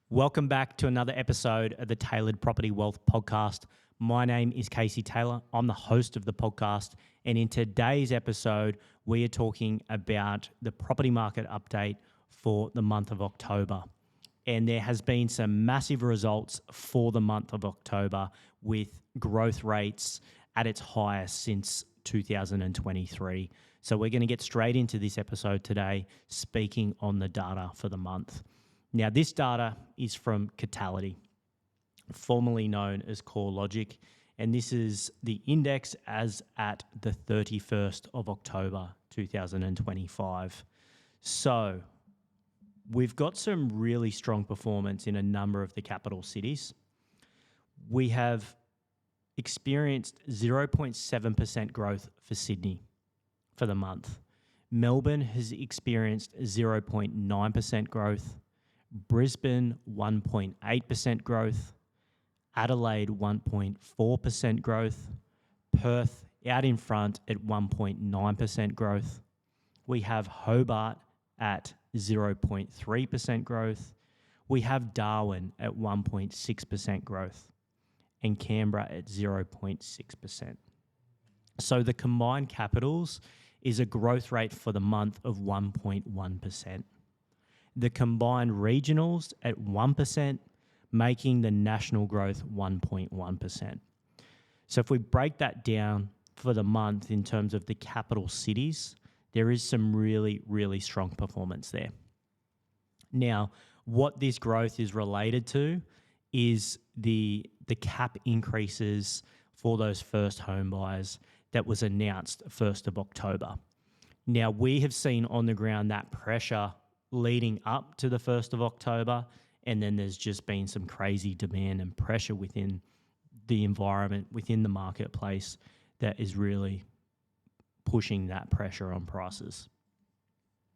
Welcome back to another episode of the Tailored Property Wealth Podcast. My name is Casey Taylor. I'm the host of the podcast. And in today's episode, we are talking about the property market update for the month of October. And there has been some massive results for the month of October with growth rates at its highest since 2023. So we're going to get straight into this episode today, speaking on the data for the month. Now, this data is from Catality, formerly known as CoreLogic, and this is the index as at the 31st of October 2025. So we've got some really strong performance in a number of the capital cities. We have experienced 0.7% growth for Sydney for the month. Melbourne has experienced 0.9% growth. Brisbane, 1.8% growth. Adelaide, 1.4% growth. Perth, out in front at 1.9% growth. We have Hobart at 0.3% growth. We have Darwin at 1.6% growth. And Canberra at 0.6%. So the combined capitals is a growth rate for the month of 1.1%. The combined regionals at 1%, making the national growth 1.1%. So if we break that down for the month in terms of the capital cities, there is some really, really strong performance there. Now, what this growth is related to is the cap increases for those first home buyers that was announced 1st of October. Now, we have seen on the ground that pressure leading up to the 1st of October, and then there's just been some crazy demand and pressure within the environment, within the marketplace, that is really pushing that pressure on prices.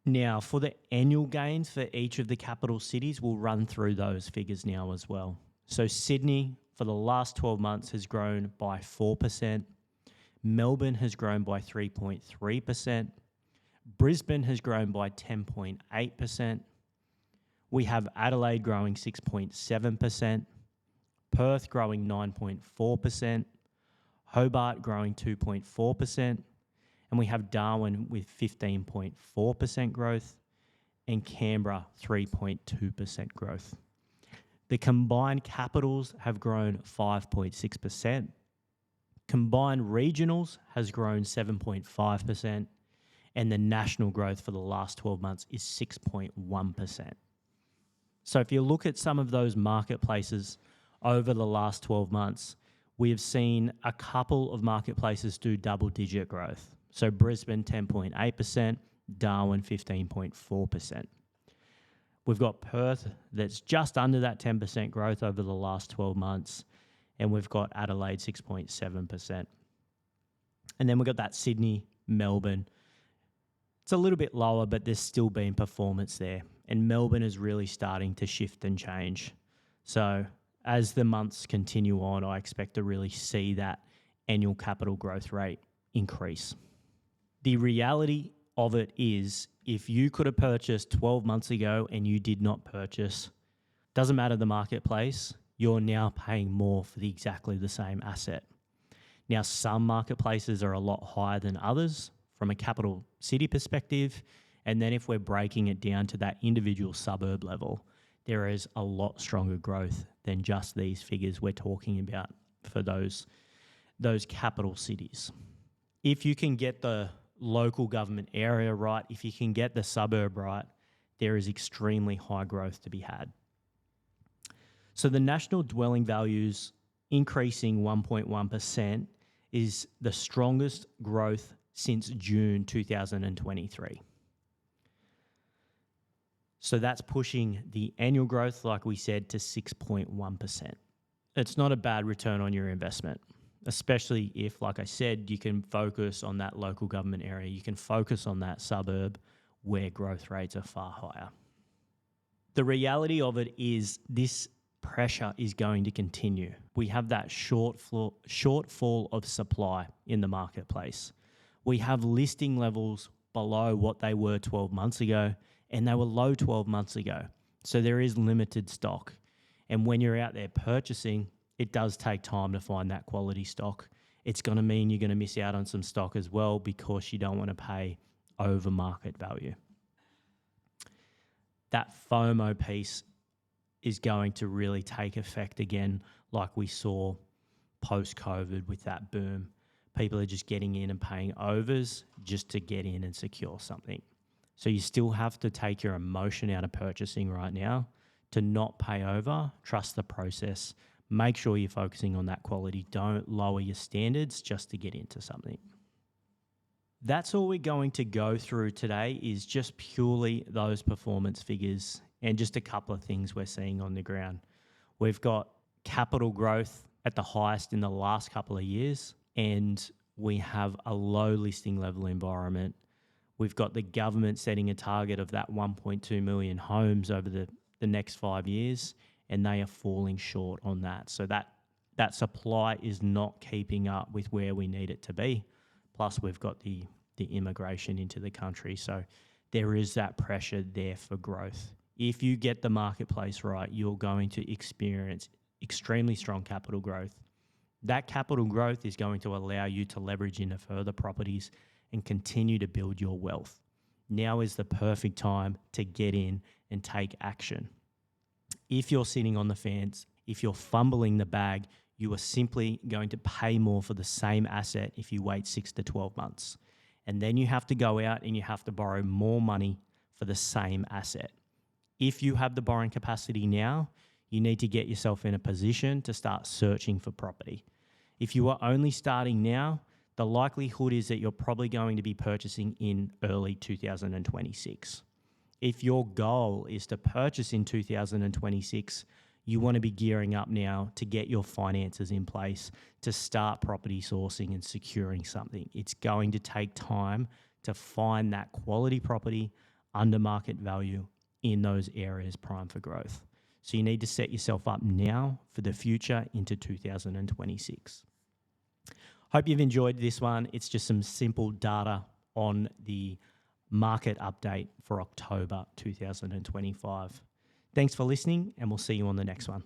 Now, for the annual gains for each of the capital cities, we'll run through those figures now as well. So Sydney, for the last 12 months, has grown by 4%. Melbourne has grown by 3.3%. Brisbane has grown by 10.8%. We have Adelaide growing 6.7%. Perth growing 9.4%. Hobart growing 2.4%. And we have Darwin with 15.4% growth. And Canberra 3.2% growth. The combined capitals have grown 5.6%. Combined regionals has grown 7.5%. And the national growth for the last 12 months is 6.1%. So if you look at some of those marketplaces over the last 12 months, we have seen a couple of marketplaces do double-digit growth. So Brisbane 10.8%, Darwin 15.4%. We've got Perth that's just under that 10% growth over the last 12 months, and we've got Adelaide 6.7%. And then we've got that Sydney, Melbourne. It's a little bit lower, but there's still been performance there. And Melbourne is really starting to shift and change. So as the months continue on, I expect to really see that annual capital growth rate increase. The reality of it is, if you could have purchased 12 months ago and you did not purchase, doesn't matter the marketplace, you're now paying more for exactly the same asset. Now, some marketplaces are a lot higher than others from a capital city perspective. And then if we're breaking it down to that individual suburb level, there is a lot stronger growth than just these figures we're talking about for those capital cities. If you can get the local government area right, if you can get the suburb right, there is extremely high growth to be had. So the national dwelling values increasing 1.1% is the strongest growth since June 2023. So that's pushing the annual growth, like we said, to 6.1%. It's not a bad return on your investment, especially if, like I said, you can focus on that local government area. You can focus on that suburb where growth rates are far higher. The reality of it is this pressure is going to continue. We have that shortfall of supply in the marketplace. We have listing levels below what they were 12 months ago, and they were low 12 months ago. So there is limited stock. And when you're out there purchasing, it does take time to find that quality stock. It's going to mean you're going to miss out on some stock as well because you don't want to pay over market value. That FOMO piece is going to really take effect again, like we saw post-COVID with that boom. People are just getting in and paying overs just to get in and secure something. So you still have to take your emotion out of purchasing right now to not pay over. Trust the process. Make sure you're focusing on that quality. Don't lower your standards just to get into something. That's all we're going to go through today is just purely those performance figures and just a couple of things we're seeing on the ground. We've got capital growth at the highest in the last couple of years, and we have a low listing level environment. We've got the government setting a target of that 1.2 million homes over the next 5 years, and they are falling short on that. So that supply is not keeping up with where we need it to be. Plus, we've got the immigration into the country. So there is that pressure there for growth. If you get the marketplace right, you're going to experience extremely strong capital growth. That capital growth is going to allow you to leverage into further properties and continue to build your wealth. Now is the perfect time to get in and take action. If you're sitting on the fence, if you're fumbling the bag, you are simply going to pay more for the same asset if you wait 6 to 12 months. And then you have to go out and you have to borrow more money for the same asset. If you have the borrowing capacity now, you need to get yourself in a position to start searching for property. If you are only starting now, the likelihood is that you're probably going to be purchasing in early 2026. If your goal is to purchase in 2026, you want to be gearing up now to get your finances in place to start property sourcing and securing something. It's going to take time to find that quality property under market value in those areas prime for growth. So you need to set yourself up now for the future into 2026. Hope you've enjoyed this one. It's just some simple data on the market update for October 2025. Thanks for listening, and we'll see you on the next one.